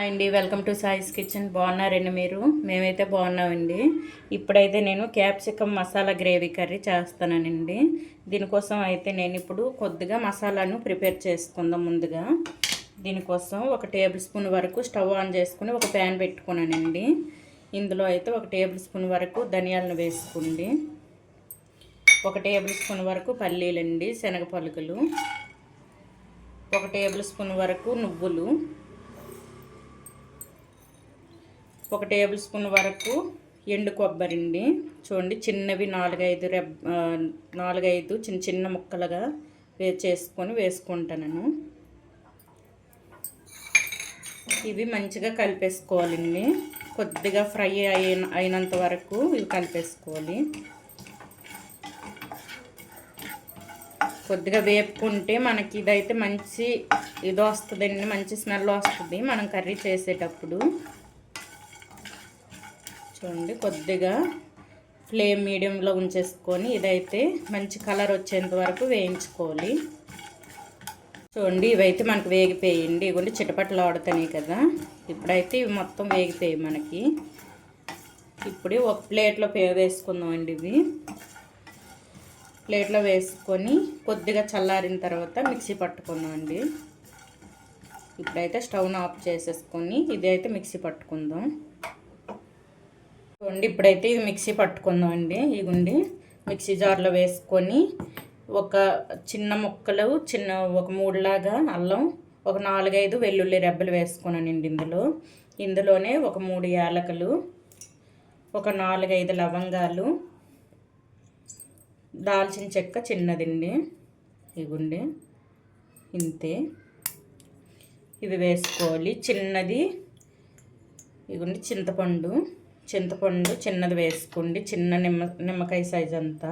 Hi అండి, welcome to సాయిస్ kitchen. బాగున్నారండి మీరు? మేమైతే బాగున్నామండి. ఇప్పుడైతే నేను క్యాప్సికమ్ మసాలా గ్రేవీ కర్రీ చేస్తానండి. దీనికోసం అయితే నేను ఇప్పుడు కొద్దిగా మసాలాను ప్రిపేర్ చేసుకుందాం. ముందుగా దీనికోసం 1 టేబుల్ స్పూన్ వరకు స్టవ్ ఆన్ చేసుకుని ఒక ప్యాన్ పెట్టుకున్నానండి. ఇందులో అయితే 1 టేబుల్ స్పూన్ వరకు ధనియాలను వేసుకోండి. 1 టేబుల్ స్పూన్ వరకు పల్లీలండి, శనగ పలుకులు, 1 టేబుల్ స్పూన్ వరకు నువ్వులు, 1 టేబుల్ స్పూన్ వరకు ఎండు కొబ్బరి అండి. చూడండి, చిన్నవి 4-5 చిన్న చిన్న ముక్కలుగా వేసుకుంటాను. ఇవి మంచిగా కలిపేసుకోవాలండి. కొద్దిగా ఫ్రై అయినంత వరకు ఇవి కలిపేసుకోవాలి. కొద్దిగా వేపుకుంటే మనకి ఇదైతే మంచి ఇది వస్తుందండి, మంచి స్మెల్ వస్తుంది మనం కర్రీ చేసేటప్పుడు. చూడండి, కొద్దిగా ఫ్లేమ్ మీడియంలో ఉంచేసుకొని ఇదైతే మంచి కలర్ వచ్చేంత వరకు వేయించుకోవాలి. చూడండి, ఇవైతే మనకు వేగిపోయింది. ఇవ్వండి, చిటపట్లు ఆడుతున్నాయి కదా. ఇప్పుడైతే ఇవి మొత్తం వేగిపోయాయి మనకి. ఇప్పుడు ఒక ప్లేట్లో వేసుకుందామండి. ఇవి ప్లేట్లో వేసుకొని కొద్దిగా చల్లారిన తర్వాత మిక్సీ పట్టుకుందామండి. ఇప్పుడైతే స్టవ్ను ఆఫ్ చేసేసుకొని ఇదైతే మిక్సీ పట్టుకుందాం. చూడండి, ఇప్పుడైతే ఇది మిక్సీ పట్టుకుందామండి. ఇగుండి మిక్సీ జార్లో వేసుకొని ఒక చిన్న ముక్కలు ఒక 3 లాగా అల్లం, ఒక 4-5 వెల్లుల్లి రెబ్బలు వేసుకున్నానండి. ఇందులోనే ఒక 3 యాలకులు, ఒక 4-5 లవంగాలు, దాల్చిన చెక్క చిన్నదండి. ఇగుండి ఇంతే, ఇవి వేసుకోవాలి. చిన్నది ఇగుండి చింతపండు చిన్నది వేసుకోండి, చిన్న నిమ్మకాయ సైజ్ అంతా.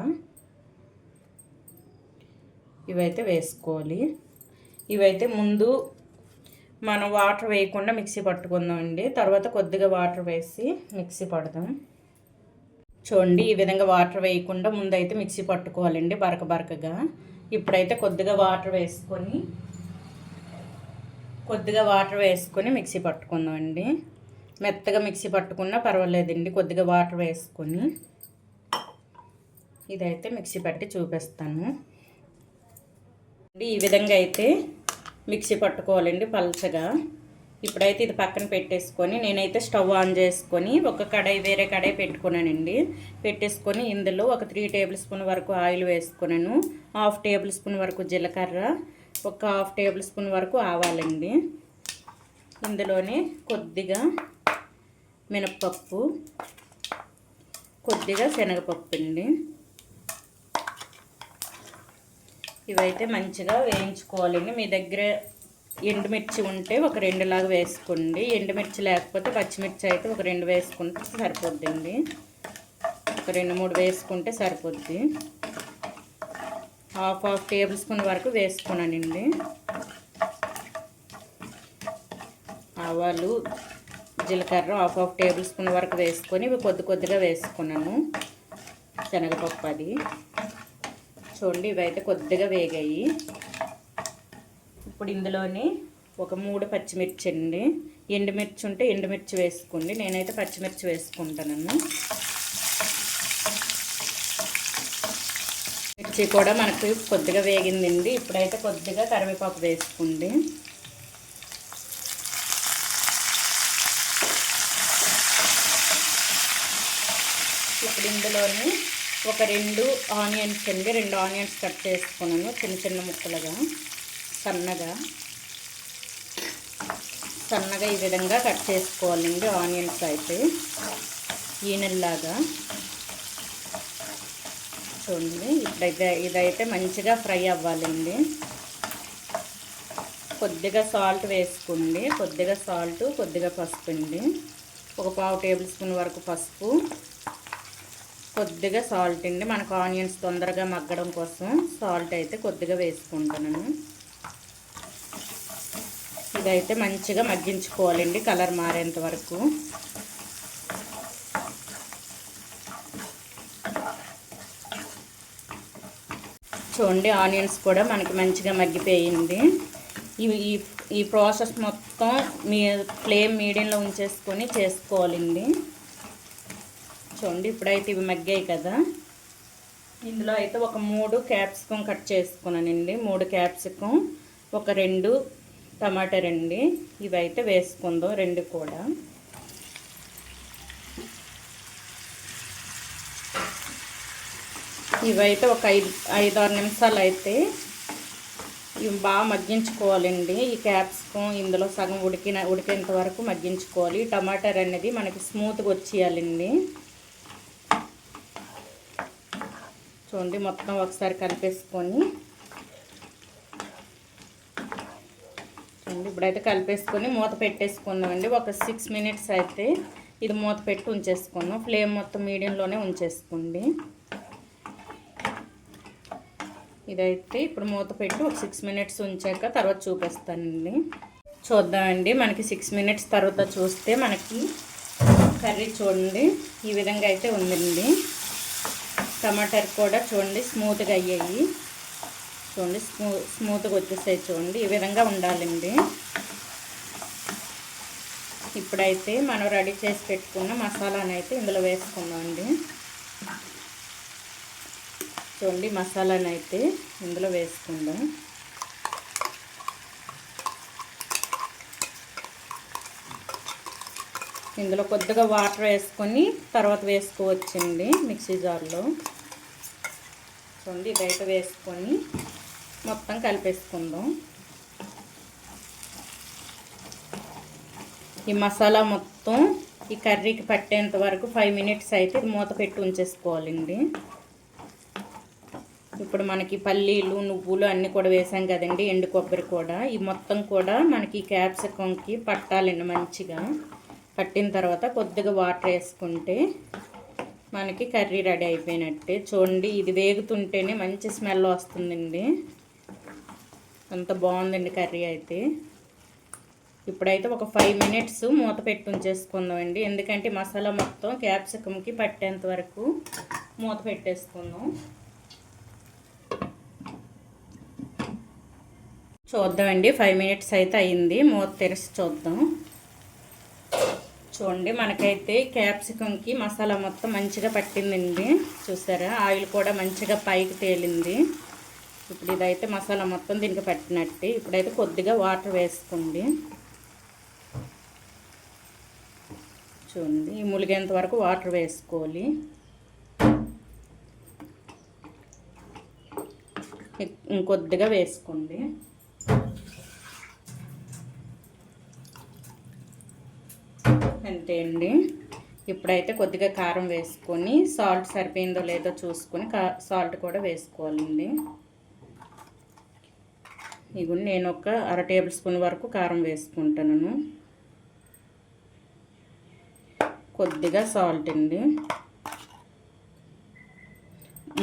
ఇవైతే వేసుకోవాలి. ఇవైతే ముందు మనం వాటర్ వేయకుండా మిక్సీ పట్టుకుందామండి. తర్వాత కొద్దిగా వాటర్ వేసి మిక్సీ పడదాం. చూడండి, ఈ విధంగా వాటర్ వేయకుండా ముందైతే మిక్సీ పట్టుకోవాలండి, బరకగా. ఇప్పుడైతే కొద్దిగా వాటర్ వేసుకొని మిక్సీ పట్టుకుందామండి. మెత్తగా మిక్సీ పట్టుకున్నా పర్వాలేదండి. కొద్దిగా వాటర్ వేసుకొని ఇదైతే మిక్సీ పట్టి చూపిస్తాను. ఈ విధంగా అయితే మిక్సీ పట్టుకోవాలండి, పల్చగా. ఇప్పుడైతే ఇది పక్కన పెట్టేసుకొని నేనైతే స్టవ్ ఆన్ చేసుకొని వేరే కడాయి పెట్టుకున్నానండి. పెట్టేసుకొని ఇందులో ఒక 3 టేబుల్ స్పూన్ వరకు ఆయిల్ వేసుకున్నాను. 1/2 టేబుల్ స్పూన్ వరకు జీలకర్ర, ఒక 1/2 టేబుల్ స్పూన్ వరకు ఆవాలండి. ఇందులోనే కొద్దిగా మినప్పప్పు, కొద్దిగా శనగపప్పు అండి. ఇవైతే మంచిగా వేయించుకోవాలండి. మీ దగ్గర ఎండుమిర్చి ఉంటే ఒక 2 లాగా వేసుకోండి. ఎండుమిర్చి లేకపోతే పచ్చిమిర్చి అయితే ఒక 2 వేసుకుంటే సరిపోద్దండి. ఒక 2-3 వేసుకుంటే సరిపోద్ది. 1/2 టేబుల్ స్పూన్ వరకు వేసుకున్నానండి. ఆవాలు, జీలకర్ర 1/2 టేబుల్ స్పూన్ వరకు వేసుకొని ఇవి కొద్దిగా వేసుకున్నాను. శనగపప్పు అది. చూడండి, ఇవైతే కొద్దిగా వేగాయి. ఇప్పుడు ఇందులోనే ఒక 3 పచ్చిమిర్చి అండి. ఎండుమిర్చి ఉంటే ఎండుమిర్చి వేసుకోండి, నేనైతే పచ్చిమిర్చి వేసుకుంటాను. మిర్చి కూడా మనకు కొద్దిగా వేగిందండి. ఇప్పుడైతే కొద్దిగా కరివేపాకు వేసుకోండి. ఇప్పుడు ఇందులోని ఒక 2 ఆనియన్స్ అండి. 2 ఆనియన్స్ కట్ చేసుకున్నాను చిన్న ముక్కలుగా, సన్నగా ఈ విధంగా కట్ చేసుకోవాలండి. ఆనియన్స్ అయితే ఈనెల్లాగా. చూడండి, ఇప్పుడైతే ఇదైతే మంచిగా ఫ్రై అవ్వాలండి. కొద్దిగా సాల్ట్ వేసుకోండి, కొద్దిగా పసుపు అండి. ఒక 1/2 టేబుల్ స్పూన్ వరకు పసుపు, కొద్దిగా సాల్ట్ అండి. మనకు ఆనియన్స్ తొందరగా మగ్గడం కోసం సాల్ట్ అయితే కొద్దిగా వేసుకుంటాను. ఇదైతే మంచిగా మగ్గించుకోవాలండి, కలర్ మారేంత వరకు. చూడండి, ఆనియన్స్ కూడా మనకి మంచిగా మగ్గిపోయింది. ఈ ప్రాసెస్ మొత్తం ఫ్లేమ్ మీడియంలో ఉంచేసుకొని చేసుకోవాలండి. చూడండి ఇప్పుడైతే ఇవి మగ్గాయి కదా, ఇందులో అయితే ఒక 3 క్యాప్సికం కట్ చేసుకున్నానండి. 3 క్యాప్సికం, ఒక 2 టమాటా రండి, ఇవైతే వేసుకుందాం 2 కూడా. ఇవైతే ఒక 5-6 నిమిషాలు అయితే ఇవి బాగా మగ్గించుకోవాలండి. ఈ క్యాప్సికం ఇందులో సగం ఉడికేంత వరకు మగ్గించుకోవాలి. టమాటర్ అనేది మనకి స్మూత్గా వచ్చేయాలండి. చూడండి మొత్తం ఒకసారి కలిపేసుకొని, చూడండి ఇప్పుడైతే కలిపేసుకొని మూత పెట్టేసుకుందామండి. ఒక 6 మినిట్స్ అయితే ఇది మూత పెట్టి ఉంచేసుకుందాం. ఫ్లేమ్ మొత్తం మీడియంలోనే ఉంచేసుకోండి. ఇదైతే ఇప్పుడు మూత పెట్టి ఒక 6 మినిట్స్ ఉంచాక తర్వాత చూపిస్తానండి. చూద్దామండి, మనకి 6 మినిట్స్ తర్వాత చూస్తే మనకి కర్రీ చూడండి ఈ విధంగా అయితే ఉందండి. టమాటాలు కూడా చూడండి స్మూత్గా అయ్యాయి. చూడండి స్మూత్గా వచ్చేసాయి. చూడండి ఈ విధంగా ఉండాలండి. ఇప్పుడైతే మనం రెడీ చేసి పెట్టుకున్న మసాలాను అయితే ఇందులో వేసుకుందామండి. చూడండి మసాలాను అయితే ఇందులో వేసుకుందాం. ఇందులో కొద్దిగా వాటర్ వేసుకొని తర్వాత వేసుకోవచ్చండి మిక్సీ జార్లో. చూడండి ఇదైతే వేసుకొని మొత్తం కలిపేసుకుందాం. ఈ మసాలా మొత్తం ఈ కర్రీకి పట్టేంత వరకు 5 మినిట్స్ అయితే ఇది మూత పెట్టి ఉంచేసుకోవాలండి. ఇప్పుడు మనకి పల్లీలు, నువ్వులు అన్నీ కూడా వేసాం కదండి, ఎండు కొబ్బరి కూడా. ఈ మొత్తం కూడా మనకి క్యాప్సికంకి పట్టాలండి. మంచిగా పట్టిన తర్వాత కొద్దిగా వాటర్ వేసుకుంటే మనకి కర్రీ రెడీ అయిపోయినట్టే. చూడండి ఇది వేగుతుంటేనే మంచి స్మెల్ వస్తుందండి. అంత బాగుందండి కర్రీ అయితే. ఇప్పుడైతే ఒక 5 మినిట్స్ మూత పెట్టి ఉంచేసుకుందామండి. ఎందుకంటే మసాలా మొత్తం క్యాప్సికంకి పట్టేంత వరకు మూత పెట్టేసుకుందాం. చూద్దామండి, 5 మినిట్స్ అయితే అయింది. మూత తెరిచి చూద్దాం. చూడండి మనకైతే క్యాప్సికంకి మసాలా మొత్తం మంచిగా పట్టిందండి. చూసారా, ఆయిల్ కూడా మంచిగా పైకి తేలింది. ఇప్పుడు ఇదైతే మసాలా మొత్తం దీనికి పట్టినట్టే. ఇప్పుడైతే కొద్దిగా వాటర్ వేసుకోండి. చూడండి ఈ ములిగేంత వరకు వాటర్ వేసుకోవాలి. ఇంకొద్దిగా వేసుకోండి. అంతే అండి. ఇప్పుడైతే కొద్దిగా కారం వేసుకొని సాల్ట్ సరిపోయిందో లేదో చూసుకొని సాల్ట్ కూడా వేసుకోవాలండి. ఇవి నేను ఒక 1/2 టేబుల్ స్పూన్ వరకు కారం వేసుకుంటాను. కొద్దిగా సాల్ట్ అండి.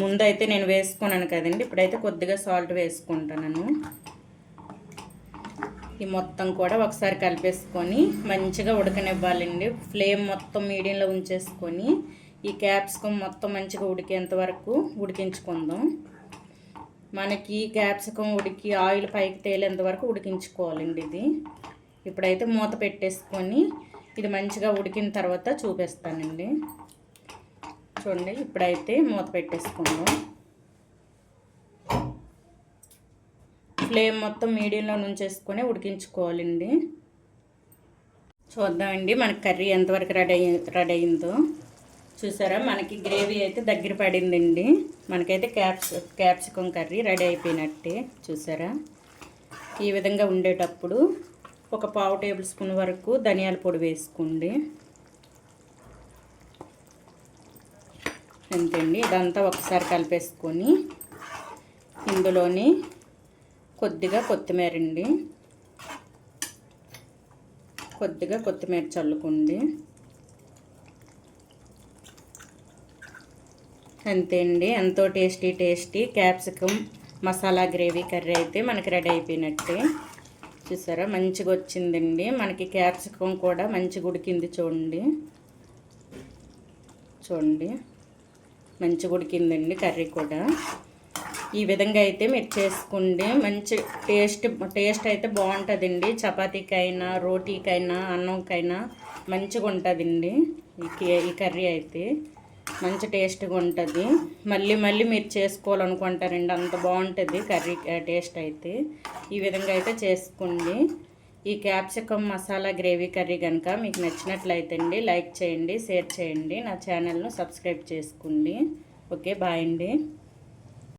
ముందైతే నేను వేసుకున్నాను కదండి, ఇప్పుడైతే కొద్దిగా సాల్ట్ వేసుకుంటాను. ఈ మొత్తం కూడా ఒకసారి కలిపేసుకొని మంచిగా ఉడకనివ్వాలండి. ఫ్లేమ్ మొత్తం మీడియంలో ఉంచేసుకొని ఈ క్యాప్సికం మొత్తం మంచిగా ఉడికేంత వరకు ఉడికించుకుందాం. మనకి క్యాప్సికం ఉడికి ఆయిల్ పైకి తేలేంత వరకు ఉడికించుకోవాలండి ఇది. ఇప్పుడైతే మూత పెట్టేసుకొని ఇది మంచిగా ఉడికిన తర్వాత చూపిస్తానండి. చూడండి ఇప్పుడైతే మూత పెట్టేసుకుందాం. ఫ్లేమ్ మొత్తం మీడియంలో ఉంచేసుకొని ఉడికించుకోవాలండి. చూద్దామండి మనకి కర్రీ ఎంతవరకు రెడీ అయిందో. చూసారా, మనకి గ్రేవీ అయితే దగ్గర పడిందండి. మనకైతే క్యాప్సికం కర్రీ రెడీ అయిపోయినట్టే. చూసారా, ఈ విధంగా ఉండేటప్పుడు ఒక 1/2 టేబుల్ స్పూన్ వరకు ధనియాల పొడి వేసుకోండి. అంతేండి, ఇదంతా ఒకసారి కలిపేసుకొని ఇందులోని కొద్దిగా కొత్తిమీర అండి, కొద్దిగా కొత్తిమీర చల్లుకోండి. అంతే అండి, ఎంతో tasty capsicum masala gravy curry అయితే మనకి రెడీ అయిపోయినట్టే. చూసారా, మంచిగా వచ్చిందండి. మనకి క్యాప్సికం కూడా మంచిగా ఉడికింది. చూడండి మంచిగా ఉడికిందండి కర్రీ కూడా. ఈ విధంగా అయితే మీరు చేసుకోండి. మంచి టేస్ట్ అయితే బాగుంటుందండి. చపాతీకైనా రోటీకైనా అన్నంకైనా మంచిగా ఉంటుందండి. ఈ కర్రీ అయితే మంచి టేస్ట్గా ఉంటుంది. మళ్ళీ మళ్ళీ మీరు చేసుకోవాలనుకుంటారండి, అంత బాగుంటుంది కర్రీ టేస్ట్ అయితే. ఈ విధంగా అయితే చేసుకోండి. ఈ క్యాప్సికమ్ మసాలా గ్రేవీ కర్రీ కనుక మీకు నచ్చినట్లయితే అండి లైక్ చేయండి, షేర్ చేయండి, నా ఛానల్ను సబ్స్క్రైబ్ చేసుకోండి. ఓకే, బాయ్ అండి.